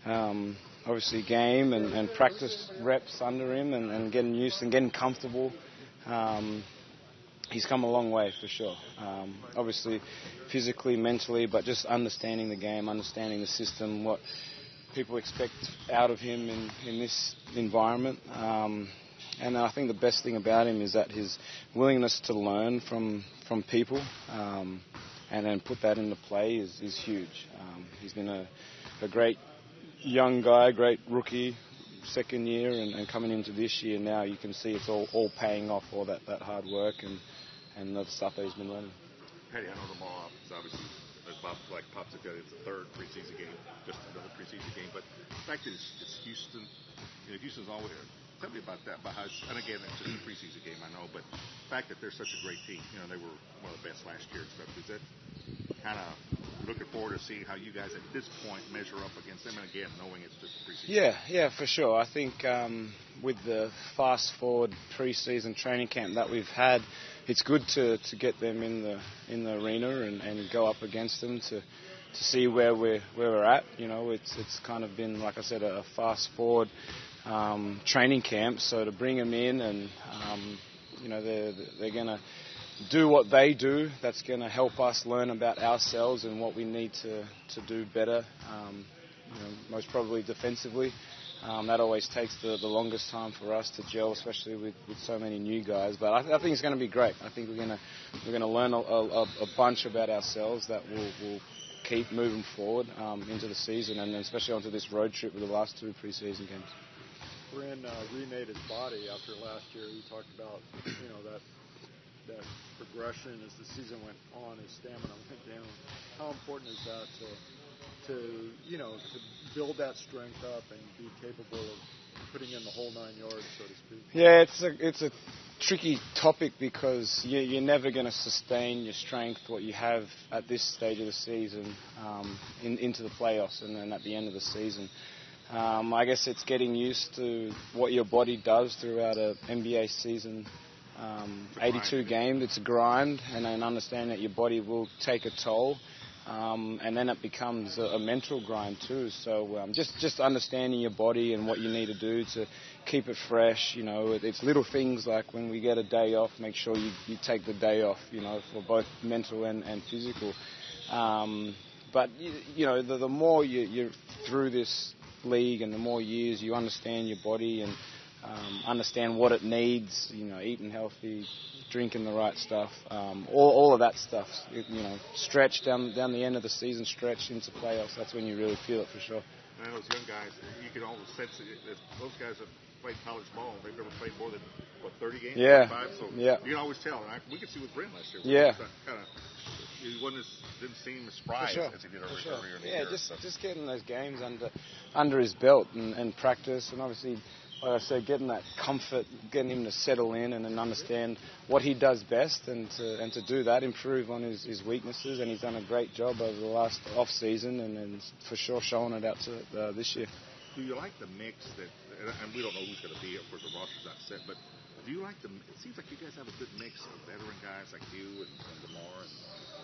obviously game and practice reps under him and getting used and getting comfortable. He's come a long way for sure. Obviously physically, mentally, but just understanding the game, understanding the system, what people expect out of him in this environment. And I think the best thing about him is that his willingness to learn from people and then put that into play is huge. He's been a great young guy, great rookie, second year, and coming into this year now, you can see it's all paying off, all that hard work and the stuff that he's been learning. Patty, I know tomorrow is obviously, as Pop said, it's the third preseason game, just another preseason game. But the fact that it's Houston, Houston's always here. Tell me about that. About how and again, it's just a preseason game, I know, but the fact that they're such a great team, they were one of the best last year and stuff. Is that kind of looking forward to seeing how you guys at this point measure up against them? And again, knowing it's just a preseason. Yeah, for sure. I think with the fast forward preseason training camp that we've had, it's good to get them in the arena and go up against them to see where we're at. It's kind of been, like I said, a fast forward training camp. So to bring them in and they're going to do what they do, that's going to help us learn about ourselves and what we need to do better. Most probably defensively. That always takes the longest time for us to gel, especially with so many new guys. But I think it's going to be great. I think we're going to learn a bunch about ourselves that will keep moving forward into the season, and then especially onto this road trip with the last two preseason games. Bryn remade his body after last year. He talked about that progression as the season went on, his stamina went down. How important is that to build that strength up and be capable of putting in the whole 9 yards, so to speak? Yeah, it's a tricky topic because you're never going to sustain your strength, what you have at this stage of the season, into the playoffs and then at the end of the season. I guess it's getting used to what your body does throughout an NBA season. 82 games, it's a grind, and then understand that your body will take a toll. And then it becomes a mental grind too. So just understanding your body and what you need to do to keep it fresh. It's little things like when we get a day off, make sure you take the day off. For both mental and physical. But the more you're through this league and the more years you understand your body and understand what it needs. Eating healthy, drinking the right stuff, all of that stuff. Stretch down the end of the season, stretch into playoffs. That's when you really feel it for sure. And those young guys, you can almost sense it. Those guys have played college ball. They've never played more than 30 games, 35. So you can always tell. We could see with Brent last year. He didn't seem as spry as he did earlier in the year. Just getting those games under his belt and practice, and obviously, like I said, getting that comfort, getting him to settle in and then understand what he does best, and to do that, improve on his weaknesses. And he's done a great job over the last off season, and for sure showing it out to this year. Do you like the mix and we don't know who's going to be, of course the roster's not set, but do you like it seems like you guys have a good mix of veteran guys like you and DeMar and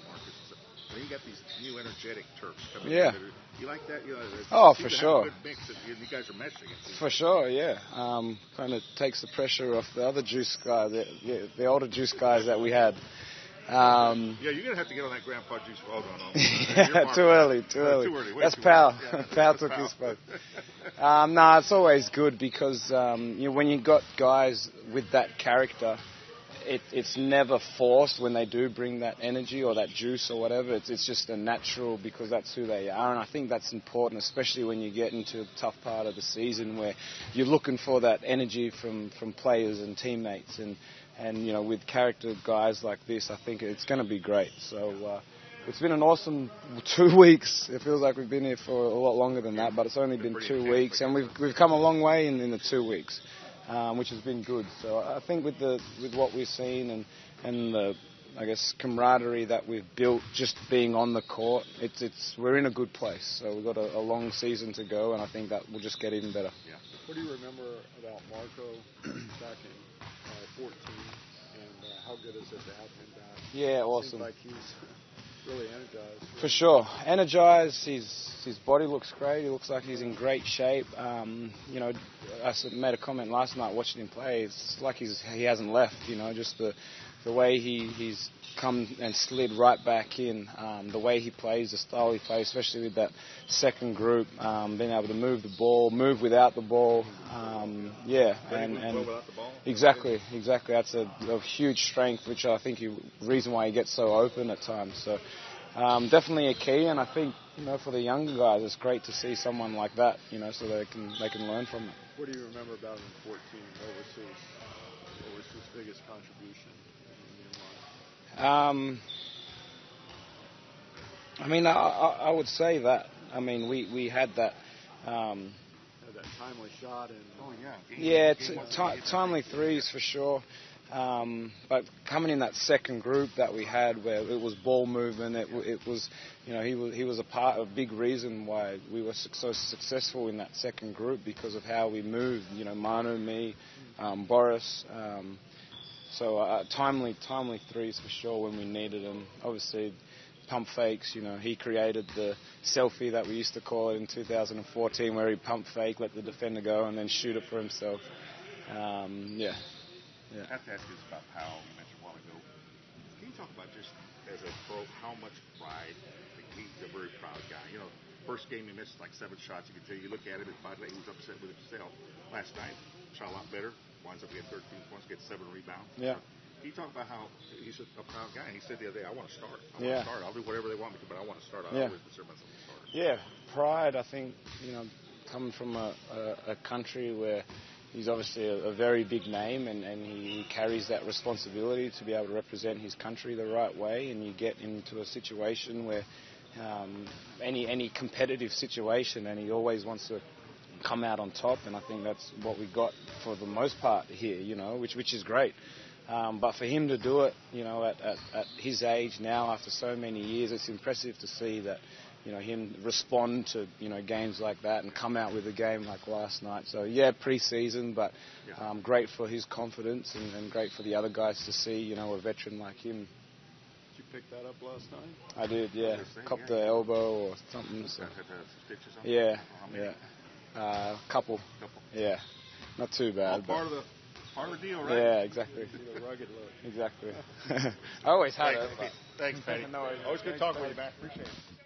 Marcus and stuff. And then you got these new energetic Turks coming in. You like that? For sure. Have a good mix that you guys are meshing. For sure, yeah. Kind of takes the pressure off the other juice guys, the older juice guys that we had. You're going to have to get on that Grandpa Juice. Oh, no. Too early. That's Pal. Pal took his spot. It's always good because when you got guys with that character, it's never forced when they do bring that energy or that juice or whatever. It's just a natural because that's who they are. And I think that's important, especially when you get into a tough part of the season where you're looking for that energy from players and teammates. And with character guys like this, I think it's going to be great. So it's been an awesome 2 weeks. It feels like we've been here for a lot longer than that, but it's only been 2 weeks, and we've come a long way in the 2 weeks, which has been good. So I think with what we've seen and the, I guess, camaraderie that we've built just being on the court, we're in a good place. So we've got a long season to go, and I think that will just get even better. Yeah. What do you remember about Marco back in 14, and how good is it to have him back? Yeah, awesome. Seems like he's really energized. For sure. Energized. His body looks great. He looks like he's in great shape. You know, I made a comment last night watching him play. It's like he hasn't left. You know, just the way he's come and slid right back in. The way he plays, the style he plays, especially with that second group, being able to move the ball, move without the ball. Yeah, and without the ball. Exactly. That's a huge strength, which I think reason why he gets so open at times. So definitely a key, and I think, you know, for the younger guys, it's great to see someone like that, you know, so they can learn from it. What do you remember about him in 14? What was his biggest contribution in your life? I mean, I would say that. I mean, we had that. That timely shot and timely threes for sure. But coming in that second group that we had, where it was ball movement, it was, you know, he was a big reason why we were so successful in that second group, because of how we moved. You know, Manu, me, Boris. So timely threes for sure when we needed them. Obviously, pump fakes. You know, he created the selfie that we used to call it in 2014, where he pump fake, let the defender go, and then shoot it for himself. Yeah. I have to ask you this about Powell. You mentioned a while ago. Can you talk about, just as a pro, how much pride? He's a very proud guy. You know, first game he missed like 7 shots. You can tell, you look at him, and by the way, he was upset with himself. Last night, shot a lot better. Winds up getting 13 points, gets 7 rebounds. Yeah. Can you talk about how he's a proud guy? And he said the other day, I want to start. I'll do whatever they want me to, but I want to start. I always consider myself a starter. Yeah, pride. I think, you know, coming from a country where he's obviously a very big name, and he carries that responsibility to be able to represent his country the right way, and you get into a situation where any competitive situation, and he always wants to come out on top, and I think that's what we got for the most part here, you know, which is great. But for him to do it, you know, at his age now, after so many years, it's impressive to see that, you know, him respond to, you know, games like that and come out with a game like last night. So, yeah, pre-season, but great for his confidence and great for the other guys to see, you know, a veteran like him. Did you pick that up last night? I did, yeah. Copped the elbow or something. So. Yeah. A couple. Yeah. Not too bad. Part of the deal, right? Yeah, exactly. A rugged look. Exactly. I always had it. Thanks, Patty. No worries. Always good talking with you, man. Appreciate it.